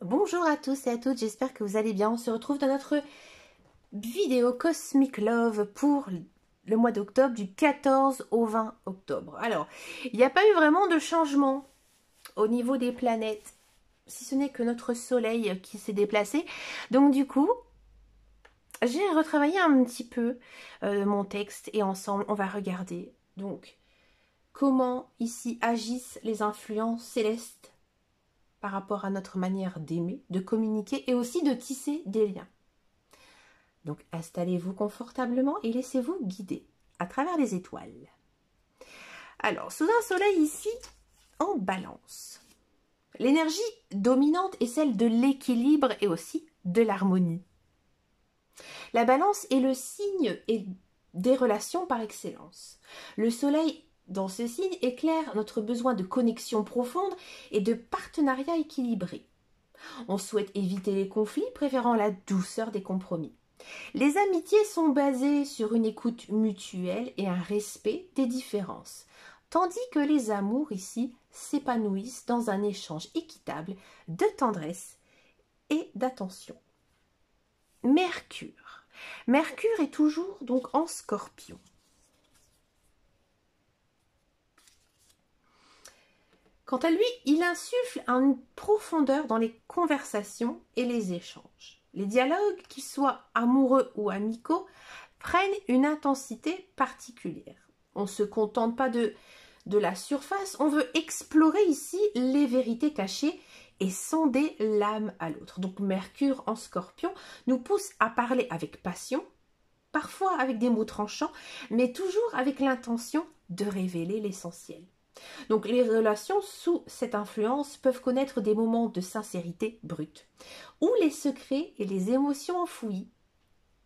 Bonjour à tous et à toutes, j'espère que vous allez bien. On se retrouve dans notre vidéo Cosmic Love pour le mois d'octobre, du 14 au 20 octobre. Alors, il n'y a pas eu vraiment de changement au niveau des planètes, si ce n'est que notre soleil qui s'est déplacé. Donc du coup, j'ai retravaillé un petit peu mon texte et ensemble, on va regarder donc comment ici agissent les influences célestes par rapport à notre manière d'aimer, de communiquer et aussi de tisser des liens. Donc installez-vous confortablement et laissez-vous guider à travers les étoiles. Alors, sous un soleil ici, en balance, l'énergie dominante est celle de l'équilibre et aussi de l'harmonie. La balance est le signe des relations par excellence. Le soleil dans ce signe éclaire notre besoin de connexion profonde et de partenariat équilibré. On souhaite éviter les conflits, préférant la douceur des compromis. Les amitiés sont basées sur une écoute mutuelle et un respect des différences, tandis que les amours ici s'épanouissent dans un échange équitable de tendresse et d'attention. Mercure. Mercure est toujours donc en Scorpion. Quant à lui, il insuffle une profondeur dans les conversations et les échanges. Les dialogues, qu'ils soient amoureux ou amicaux, prennent une intensité particulière. On ne se contente pas de la surface, on veut explorer ici les vérités cachées et sonder l'âme à l'autre. Donc Mercure en Scorpion nous pousse à parler avec passion, parfois avec des mots tranchants, mais toujours avec l'intention de révéler l'essentiel. Donc les relations sous cette influence peuvent connaître des moments de sincérité brute, où les secrets et les émotions enfouies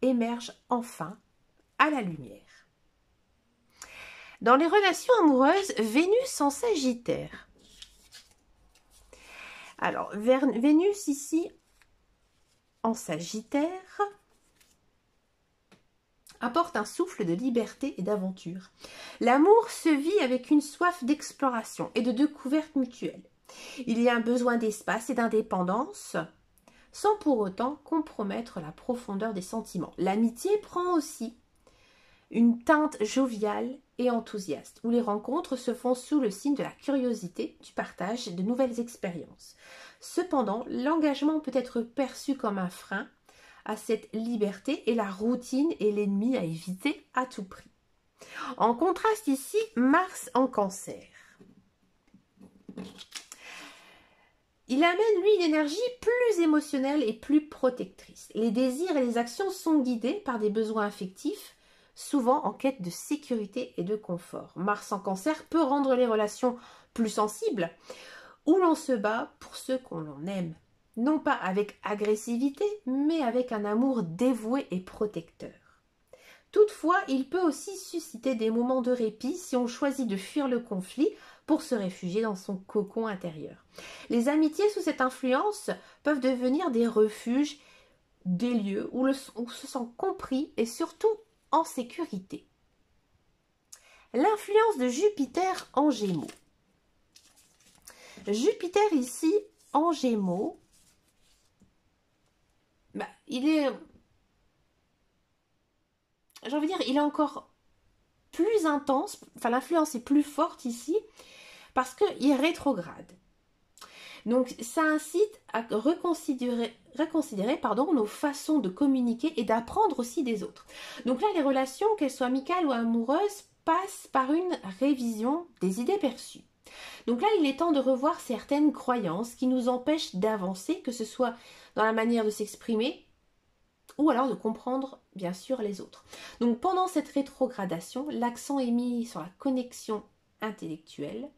émergent enfin à la lumière. Dans les relations amoureuses, Vénus en Sagittaire. Alors, Vénus ici en Sagittaire apporte un souffle de liberté et d'aventure. L'amour se vit avec une soif d'exploration et de découverte mutuelle. Il y a un besoin d'espace et d'indépendance, sans pour autant compromettre la profondeur des sentiments. L'amitié prend aussi une teinte joviale et enthousiaste, où les rencontres se font sous le signe de la curiosité, du partage et de nouvelles expériences. Cependant, l'engagement peut être perçu comme un frein à cette liberté et la routine est l'ennemi à éviter à tout prix. En contraste ici, Mars en Cancer. Il amène, lui, une énergie plus émotionnelle et plus protectrice. Les désirs et les actions sont guidés par des besoins affectifs, souvent en quête de sécurité et de confort. Mars en Cancer peut rendre les relations plus sensibles, où l'on se bat pour ceux qu'on aime. Non pas avec agressivité, mais avec un amour dévoué et protecteur. Toutefois, il peut aussi susciter des moments de répit si on choisit de fuir le conflit pour se réfugier dans son cocon intérieur. Les amitiés sous cette influence peuvent devenir des refuges, des lieux où on se sent compris et surtout en sécurité. L'influence de Jupiter en Gémeaux. Jupiter ici en Gémeaux, il est, j'ai envie de dire, il est encore plus intense, enfin l'influence est plus forte ici, parce qu'il est rétrograde. Donc ça incite à reconsidérer nos façons de communiquer et d'apprendre aussi des autres. Donc là, les relations, qu'elles soient amicales ou amoureuses, passent par une révision des idées perçues. Donc là, il est temps de revoir certaines croyances qui nous empêchent d'avancer, que ce soit dans la manière de s'exprimer ou alors de comprendre, bien sûr, les autres. Donc pendant cette rétrogradation, l'accent est mis sur la connexion intellectuelle.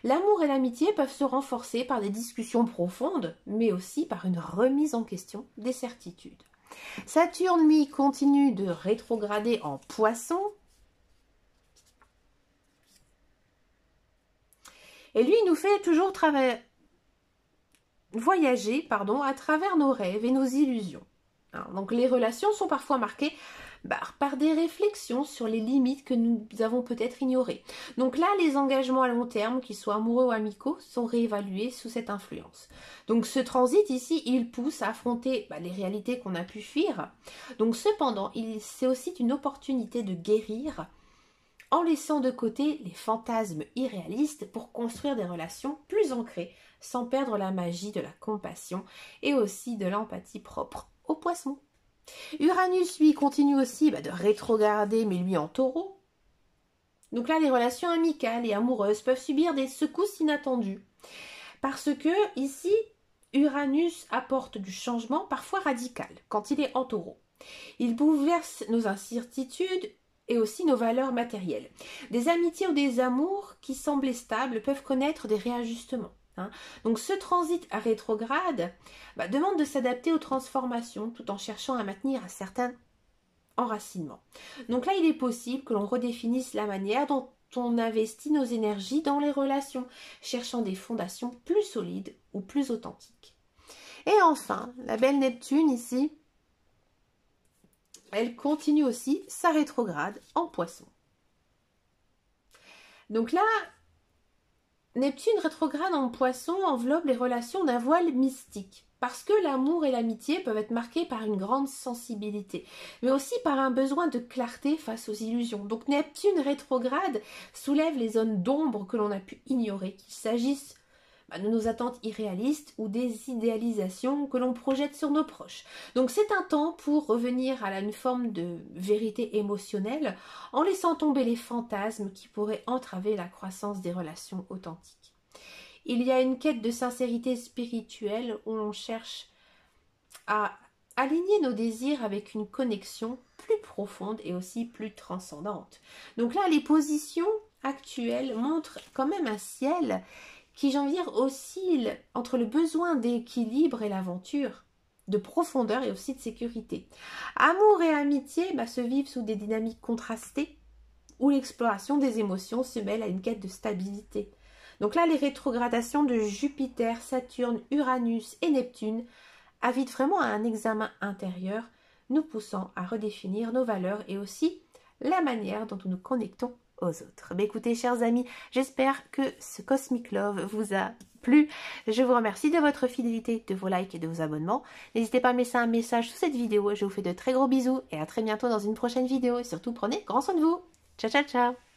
L'amour et l'amitié peuvent se renforcer par des discussions profondes, mais aussi par une remise en question des certitudes. Saturne, lui, continue de rétrograder en Poisson. Et lui, il nous fait toujours voyager à travers nos rêves et nos illusions. Donc les relations sont parfois marquées par des réflexions sur les limites que nous avons peut-être ignorées. Donc là, les engagements à long terme, qu'ils soient amoureux ou amicaux, sont réévalués sous cette influence. Donc ce transit ici, il pousse à affronter les réalités qu'on a pu fuir. Donc cependant, c'est aussi une opportunité de guérir en laissant de côté les fantasmes irréalistes pour construire des relations plus ancrées, sans perdre la magie de la compassion et aussi de l'empathie propre aux poissons. Uranus, lui, continue aussi de rétrograder, mais lui en taureau. Donc là, les relations amicales et amoureuses peuvent subir des secousses inattendues. Parce que, ici, Uranus apporte du changement, parfois radical, quand il est en taureau. Il bouleverse nos incertitudes et aussi nos valeurs matérielles. Des amitiés ou des amours qui semblaient stables peuvent connaître des réajustements. Donc ce transit à rétrograde demande de s'adapter aux transformations tout en cherchant à maintenir un certain enracinement. Donc là, il est possible que l'on redéfinisse la manière dont on investit nos énergies dans les relations, cherchant des fondations plus solides ou plus authentiques. Et enfin, la belle Neptune ici, elle continue aussi sa rétrograde en Poisson. Donc là, Neptune rétrograde en Poisson enveloppe les relations d'un voile mystique, parce que l'amour et l'amitié peuvent être marqués par une grande sensibilité, mais aussi par un besoin de clarté face aux illusions. Donc Neptune rétrograde soulève les zones d'ombre que l'on a pu ignorer, qu'il s'agisse de nos attentes irréalistes ou des idéalisations que l'on projette sur nos proches. Donc c'est un temps pour revenir à une forme de vérité émotionnelle en laissant tomber les fantasmes qui pourraient entraver la croissance des relations authentiques. Il y a une quête de sincérité spirituelle où l'on cherche à aligner nos désirs avec une connexion plus profonde et aussi plus transcendante. Donc là, les positions actuelles montrent quand même un ciel qui, j'ai envie de dire, oscille entre le besoin d'équilibre et l'aventure, de profondeur et aussi de sécurité. Amour et amitié se vivent sous des dynamiques contrastées, où l'exploration des émotions se mêle à une quête de stabilité. Donc là, les rétrogradations de Jupiter, Saturne, Uranus et Neptune invitent vraiment à un examen intérieur, nous poussant à redéfinir nos valeurs et aussi la manière dont nous nous connectons aux autres. Écoutez, chers amis, j'espère que ce Cosmic Love vous a plu. Je vous remercie de votre fidélité, de vos likes et de vos abonnements. N'hésitez pas à me laisser un message sous cette vidéo. Je vous fais de très gros bisous et à très bientôt dans une prochaine vidéo. Et surtout, prenez grand soin de vous. Ciao, ciao, ciao.